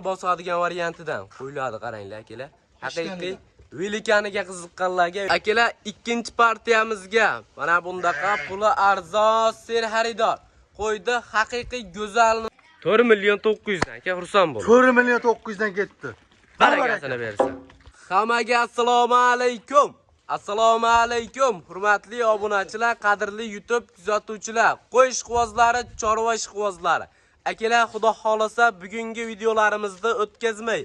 bosadigan variantidan qo'yiladi, qaranglar akalar. Haqiqiy velikaniga qiziqqanlarga akalar, ikkinchi partiyamizga mana bundaqa puli arzon ser xaridor qo'ydi. Haqiqiy go'zal 4.900.000 dan aka, xursand bo'ling. 4.900.000 dan ketdi. Barakasini bersin. Hammaga assalomu alaykum. Assalomu alaykum, hurmatli obunachilar, qadrli YouTube kuzatuvchilar, qo'y ishqibozlari, chorva ishqibozlari. Akalar, xudo xolasa bugungi videolarimizda o'tkazmay,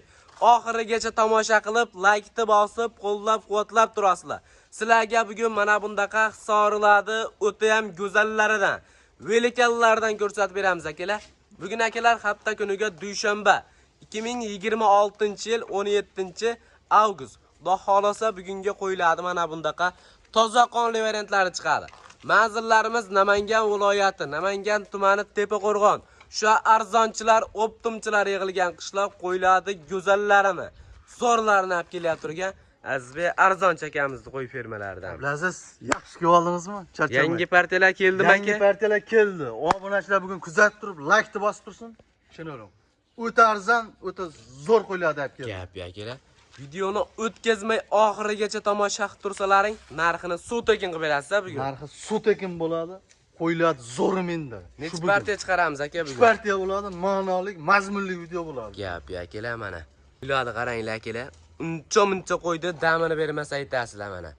oxirigacha tomosha qilib, like-ni bosib, qo'llab-quvvatlab turasizlar. Sizlarga bugun mana bundaqa hisorlarni o'ta ham go'zallaridan, velikanlardan ko'rsatib beramiz akalar. Bugun akalar hafta kuniga dushanba 2026-yil 17-avgust. Xudo xolasa bugunga qo'yiladi mana bundaqa toza qonli variantlari chiqadi. Manzillarimiz Namangan viloyati, Namangan tumani Tepaqo'rg'on. Shu arzonchilar, optimchilar yig'ilgan qishloq qo'yiladi go'zallarini, zo'rlarini olib kelyapti turgan Azizbek arzon chakamizni qo'y fermalaridan. Ablaziz, yaxshi kelib oldingizmi? Charchamay. Yangi partiyalar keldimi aka? Yangi partiyalar keldi. Obunachilar bugun kuzatib turib, like-ni bosib tursin. Tushunavering. O'ta arzon, o'ta zo'r qo'yiladi deb keldi. Gap akalar. Videoni o'tkazmay oxirigacha tomosha qilib tursalaring, narxini suv tekin qilib berasiz bugun. Narxi suv tekin bo'ladi. Qo'yiladi zo'r menda. Necha partiya chiqaramiz aka bugun? 3 partiya bo'ladi, ma'noli, mazmunli video bo'ladi. Gap akalar mana. Qo'yiladi, qaranglar akalar. Uncha qo'ydi, damini bermasa aytasizlar mana.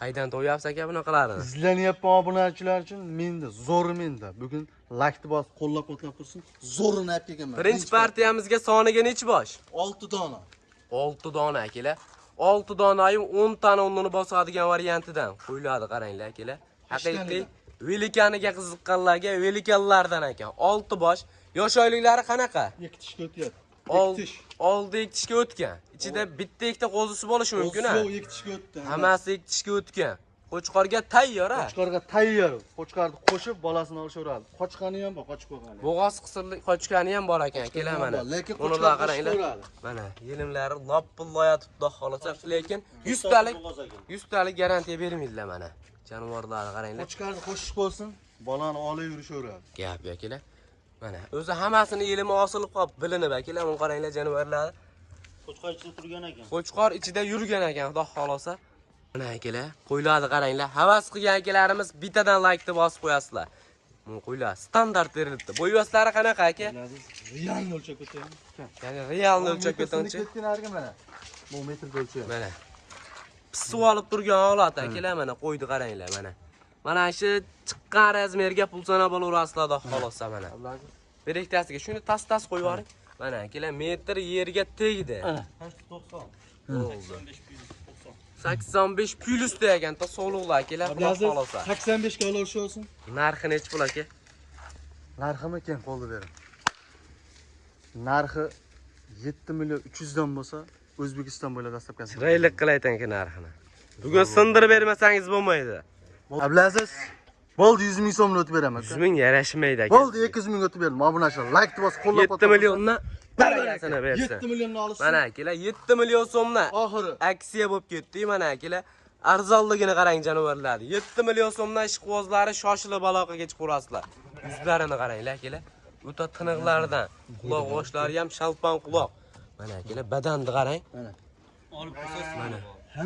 Qaydan to'yapsiz aka bunaqalarini? İzlanyapti obunachilar uchun menda, zo'r menda. Bugun like-ni bosib, qo'llab-quvvatlab tursin. Zo'rini olib kelganman. Birinchi partiyamizga soniga nechi bosh? 6 dona. 6 dona akalar. 6 donayim 10 tani unni bosadigan variantidan qo'yiladi, qaranglar akalar. Haqiqiy velikaniga qiziqqanlarga velikanlardan ekan. 6 bosh. Yosh oyliklari qanaqa? 2 tishga o'tyapti. Oldi 2 tishga o'tgan. Ichida bitta ikkita qo'zisi bo'lishi mumkin-a? Yo'q, 2 tishga o'tdi. Hammasi 2 tishga o'tgan. Qo'chqorga tayyor-a? Qo'chqorga tayyor. Qo'chqorni qo'shib bolasini olishaveradi. Qochqani ham bor, qochib qo'ygan. Bo'g'oz qisirli qochqani ham bor ekan, kelar mana. Lekin qo'chqor qaranglar. Mana yelimlari lopilloyatib xudo xolasa, lekin 100 talik garantiya bermaydilar mana. Jonivorlarni qaranglar. Qochqorni qo'shish bo'lsin, bolani olib yurishaveradi. Gap akalar. Mana o'zi hammasini yelimi osilib qolib bilinib akalar, buni qaranglar jonivorlar. Qo'chqor ichida turgan ekan. Qo'chqor ichida yurgan ekan, xudo xolasa. Mana akalar, qo'ylarni qaranglar. Havas qilgan akalarimiz bittadan like-ni bosib qo'yasizlar. Bu qo'ylar standart berilibdi. Bo'yoslari qanaqa aka? Realni o'lchab o'taymi? Ya'ni realni o'lchab ketgancha. Ketganarga mana. Bu metrga o'lchayapti. Mana. Pisib olib turgan holat akalar, mana qo'ydi qaranglar mana. Mana shu chiqqan razmerga pul sanab olaverasizlar, xudo xolasa mana. Berektasiga shuni tas qo'yib yuboring. Mana akalar metr yerga tegdi. 90. Bo'ldi. 85 plus degan ta sog'liqlar akalar, xudo xolasa. 85 ga olib olsin. Narxi necha pul aka? Narximi keyin qo'lda bering. Narxi 7.300.000 dan bo'lsa, O'zbekiston bo'ylab dastlabki. Chiroylik qilaytan aka narxini. Bugun sindirib bermasangiz bo'lmaydi. Ablaziz, bo'ldi 100.000 so'mni o'tib beraman. 100.000 yarashmaydi aka. Bo'ldi 200.000 o'tib berdim. Obunachilar like-ni bosib qo'llab-quvvatlab. 7 milliondan barakasini bersin. 7 millionni olsin. Mana akalar 7 million so'mdan oxiri aksiya bo'lib ketdi. Mana akalar arzonligini qarang janovarlarni. 7 million so'mdan ishqibozlari shoshilib aloqaga chiqarasizlar. Yuzlarini qaranglar akalar. O'ta tiniqlaridan, quloq oshlari ham shalpon quloq. Mana akalar badanni qarang. Mana. Olib ko'rsatsin. Mana.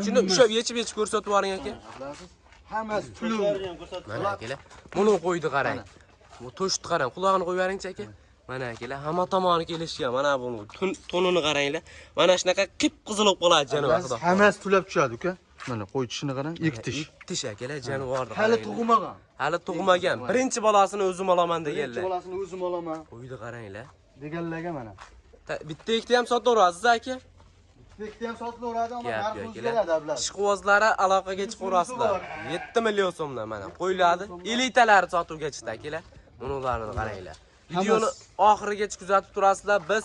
Shuni ushab yechib ko'rsatib yuboring aka. Hammasi pul. Mana akalar. Buni qo'ydi qarang. Bu to'shni qarang, quloqni qo'yib yuboring aka. Mana akalar, hamma tomoni kelishgan. Mana buni tonini qaranglar. Mana shunaqa qip-qizil bo'lib qoladi janovar xudo. Hammasi tulab tushadi uka. Mana qo'y tishini qarang, 2 tish. 2 tish akalar janovarni. Hali tug'magan. Hali tug'magan. Birinchi bolasini o'zim olaman deganlar. Birinchi bolasini o'zim olaman. Qo'ydi qaranglar. Deganlarga mana. Bitta ikkita ham sotaverasiz aka. Bitta ham sotilaveradi, ammo narxi o'zgaradi ablar. Ishqibozlari aloqaga chiqarasizlar. 7 million so'mdan mana qo'yiladi. Elitalari sotuvga chiqdi akalar. Bularni qaranglar. Videoni oxirigacha kuzatib turasizlar. Biz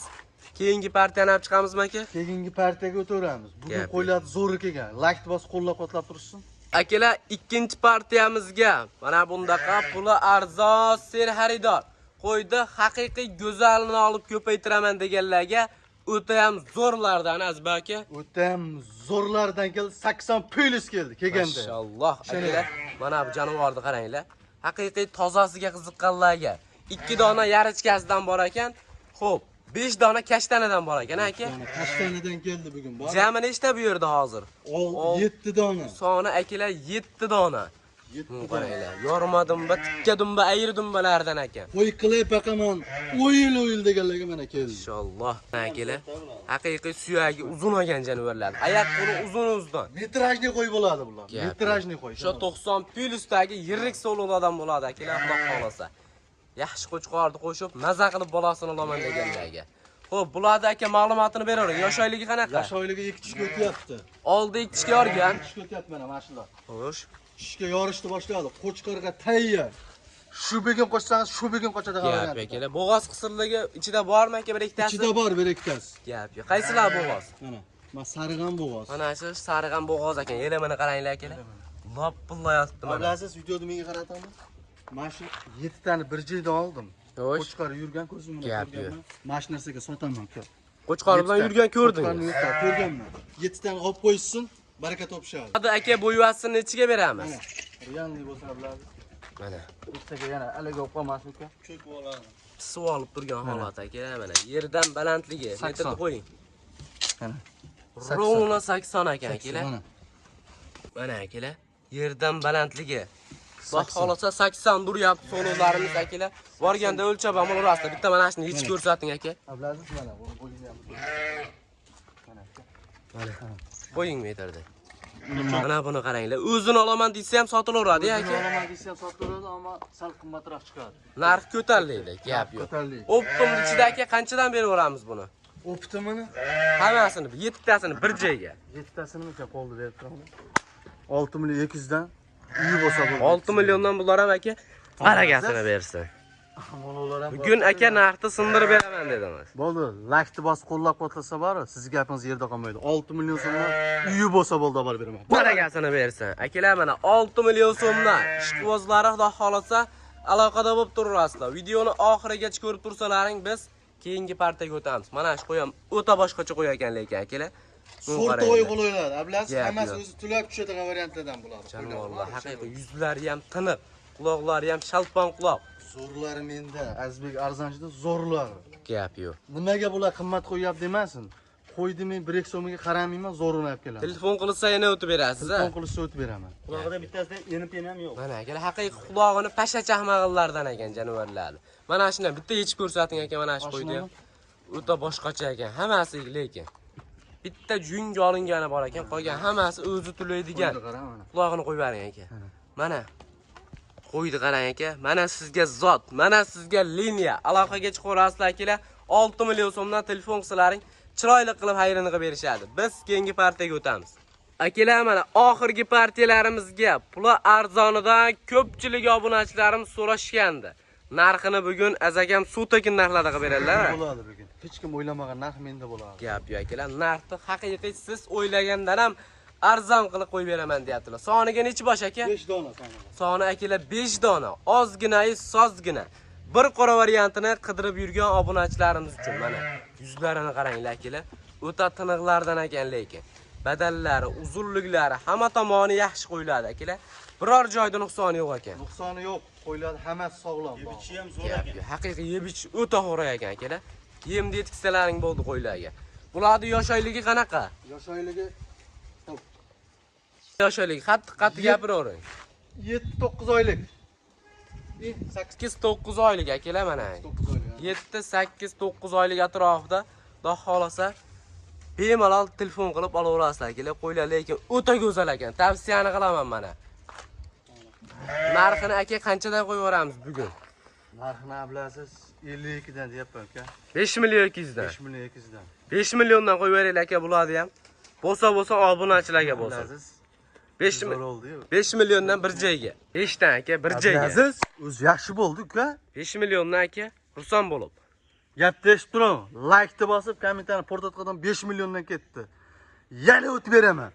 keyingi partiyani olib chiqamizmi aka? Keyingi partiyaga o'taveramiz. Bugun qo'yiladi zo'r kelgan. Like-ni bosib qo'llab-quvvatlab tursin. Akalar, ikkinchi partiyamizga mana bundaqa puli arzon ser xaridor qo'ydi. Haqiqiy go'zalni olib ko'paytiraman deganlarga o'ta ham zo'rlardan Azba aka. O'ta ham zo'rlardan keldi. 80 plus keldi kelganda. Maşallah akalar. Mana bu jonivorni qaranglar. Haqiqiy tozasiga qiziqqanlarga 2 dona yarichkasidan bor ekan. Xo'p, 5 dona kashtanadan bor ekan aka. Kashtanadan keldi bugun. Bor. Jami nechta bu yerda hozir? 7 dona. Soni akalar 7 dona. 7 dona. Qaranglar. Yorma dumba, tikka dumba, ayri dumbalardan ekan. Qo'y qilib baqaman. O'yil deganlarga mana keldi. Inshaalloh. Akalar, haqiqiy suyagi uzun olgan jonivorlar. Oyoq qo'li uzun. Metrajli qo'y bo'ladi bular. Metrajli qo'y. O'sha 90 plyusdagi yirik so'lovlardan bo'ladi akalar, Xudo xolasa. Yaxshi qo'chqorni qo'shib, maza qilib bolasini olaman deganlarga. Xo'p, bularda aka ma'lumotini beravering. Yosh oyligi qanaqa? Yosh oyligi 2 tishga o'tyapti. Oldi 2 tishga yorgan. 2 tishga o'tyapti mana shular. Xo'sh. Ishga yorishni boshladi. Qo'chqorga tayyor. Shu begim qo'shsangiz, shu begim qo'chadi Gap qaragan. akalar, bo'g'oz qisirligi ichida bormi aka bir ikkitasi? Ichida bor bir ikkitasi. Gap yo'q. Qaysilar bo'g'oz? Mana, men sarig'an bo'g'oz. Mana shu sarig'an bo'g'oz ekan. Yelamini qaranglar akalar. Lopillayapti mana. Bilasiz, videoni menga qaratamiz. Mana shu 7 tani bir joydan oldim. Xo'sh. Qo'chqor yurgan ko'zim bilan Gap ko'rganman. Mana shu narsaga sotaman ku. Qo'chqor bilan yurgan ko'rdingiz. Ko'rganman. 7 tani olib qo'yishsin, baraka topishadi. Hadi aka bo'yvasini nechiga beramiz? Mana, realniy bo'lsa biladi. Mana. Ikkitaga yana alaga olib qolmasin uka. Ko'k bo'ladi. Pisi olib turgan holat aka mana. Yerdan balandligi metrni qo'ying. Mana. Rovna 80 ekan akalar. Mana. Mana akalar. Yerdan balandligi. Xudo xolasa 80 duryapti so'lovlarimiz akalar. Borganda o'lchab ham urasizlar. Bitta mana shuni yechib ko'rsating aka. Ablaziz mana, buni qo'ying ham. Mana aka. Mana. Qo'ying metrda. Mana buni qaranglar. O'zini olaman desa ham sotilaveradi aka. Olaman desa ham sotiladi, ammo sal qimmatroq chiqadi. Narx ko'tariladi, gap yo'q. Ko'tariladi. Optim ichida aka qanchadan beraveramiz buni? Optimini Hammasini, 7 tasini bir joyga. 7 tasini necha qoldi berib turaman. 6 million 200 dan uyi bo'lsa bo'ladi. 6 milliondan bular ham aka baragasini bersin. Bugun aka narxni sindirib beraman dedingiz. Bo'ldi, laykni bosib qo'llab-quvvatlasa bor, siz gapingiz yerda qolmaydi. 6 million so'mdan uyi bo'lsa bo'ldi olib beraman. Baragasini bersin. Akalar mana 6 million so'mdan ishqibozlari xudo xolasa aloqada bo'lib turasizlar. Videoni oxirigacha ko'rib tursalaring biz keyingi partiyaga o'tamiz. Mana shu qo'yam o'ta boshqacha qo'y ekan lekin akalar. So'rta o'y qo'yiladi. Ablaziz, hammasi o'zi tulab tushadigan variantlardan bo'ladi. Janovorlar haqiqiy yuzlari ham tiniq, quloqlari ham shalpon quloq. Zo'rlari menda, Azbek arzonchida zo'rlari. Gap yo'q. Nimaga bular qimmat qo'yapti demasin. Qo'ydim men 1 so'miga qaramayman, zo'rini olib kelaman. Telefon qilsa yana o'tib berasiz a? Telefon qilishsa o'tib beraman. Qulog'ida bittasida eni-peni ham yo'q. Mana akalar haqiqiy qulog'ini pasha chaqmag'illardan ekan jonivorlar. Mana shuni bitta yechib ko'rsating aka, mana shu qo'ydi ham. O'ta boshqacha ekan, hammasi lekin. Bitta junga olingani bor ekan, qolgan hammasi o'zi tulaydigan. Qulog'ini qo'yib bering aka. Mana qo'ydi qarang aka. Mana sizga zot, mana sizga liniya. Aloqaga chiqaverasizlar akalar. 6 million so'mdan telefon qilsalaring, chiroyli qilib hayrini qilib berishadi. Biz keyingi partiyaga o'tamiz. Akalar mana oxirgi partiyalarimizga puli arzonidan ko'pchilik obunachilarimiz so'rashgandi. Narxini bugun azagam suv tekin narxlarda qilib beradilar. Bo'ladi bugun. Hech kim o'ylamagan narx menda bo'ladi. Gap yo'q akalar, narxni haqiqiy siz o'ylagandan ham arzon qilib qo'yib beraman deyaptilar. Soniga nechi bosh aka? 5 dona soni. Soni akalar 5 dona. Ozgina, sozgina. Bir qora variantini qidirib yurgan obunachilarimiz uchun mana yuzlarini qaranglar akalar. O'ta tiniqlardan ekan lekin. Badallari, uzunliklari hamma tomoni yaxshi qo'yiladi akalar. Biror joyda nuqsoni yo'q ekan. Nuqsoni yo'q, qo'yiladi, hammasi sog'lom. Yebichi ham zo'r Gap ekan. yo'q. Haqiqiy yebich o'ta xo'ra ekan akalar. Yemni yetkizsalaring bo'ldi qo'ylarga. Bularning yosh oyligi qanaqa? Yosh oyligi Yosh oyligi qattiq gapiravering. 7-9 oylik. 8-9 oylik akalar mana. 9 oylik. 7-8-9 oylik atrofida xudo xolasa bemalol telefon qilib olaverasizlar akalar. Qo'ylar lekin o'ta go'zal ekan. Tavsiyani qilaman mana. Narxini aka qanchadan qo'yib yuboramiz bugun? Narxini ablasiz 52 dan deyapman aka. 5 million 200 dan. 5 million 200 dan. 5 milliondan qo'yib beraylik aka bularni ham. Bo'lsa obunachilarga bo'lsin. Ablaziz 5 milliondan bir joyga. 5 dan aka bir joyga. Ablaziz o'zi yaxshi bo'ldi uka. 5 milliondan aka xursand bo'lib. Gapni eshitib turing. Laykni bosib, kommentarni portatqadan 5 milliondan ketdi. Yana o'tib beraman.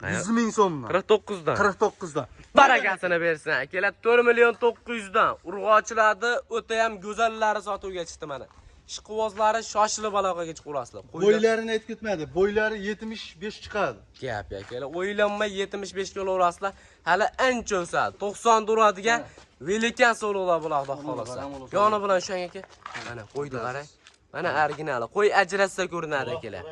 100 ming so'mdan. 49 dan. 49 dan. Barakasini bersin akalar. 4 million 900 dan. Urg'ochilarni o'ta ham go'zallari sotuvga chiqdi mana. Ishqibozlari shoshilib aloqaga chiqaverasizlar. Bo'ylarini aytib ketmadi. Bo'ylari 75 chiqadi. Gap akalar. O'ylanmay 75 ga olaverasizlar. Hali ancha o'sadi. 90 duradigan velikan so'lovlar bular xudo xolasa. Yoni bilan shu aka. Mana qo'ydi qarang. Mana originali. Qo'y ajratsa ko'rinadi akalar.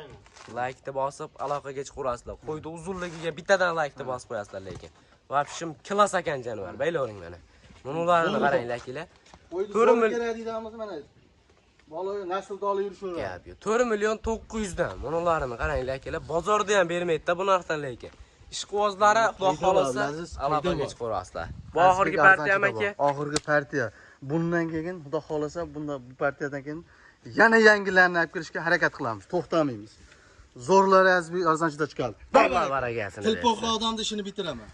Like deb bosib aloqaga chiqarasizlar. Qo'yni uzunligiga bittadan like deb bosib qo'yasizlar lekin. Vobshim klass ekan jonivar. Baylavering mana. Bularni qaranglar akalar. Qo'yni kerak deydimiz mana. Bola naslda olib yurishaveradi. Gap yo'q. 4 million 900 dan. Bularni qaranglar akalar. Bozorda ham bermaydi-da bu narxdan lekin. Ishqibozlari xudo xolasa aloqaga chiqarasizlar. Bu oxirgi partiya aka. Oxirgi partiya. Bundan keyin xudo xolasa bunda bu partiyadan keyin yana yangilarni olib kirishga harakat qilamiz. To'xtamaymiz. Zo'rlari arzonchida chiqadi. Baragasini. Tilpoqli odamni ishini bitiraman.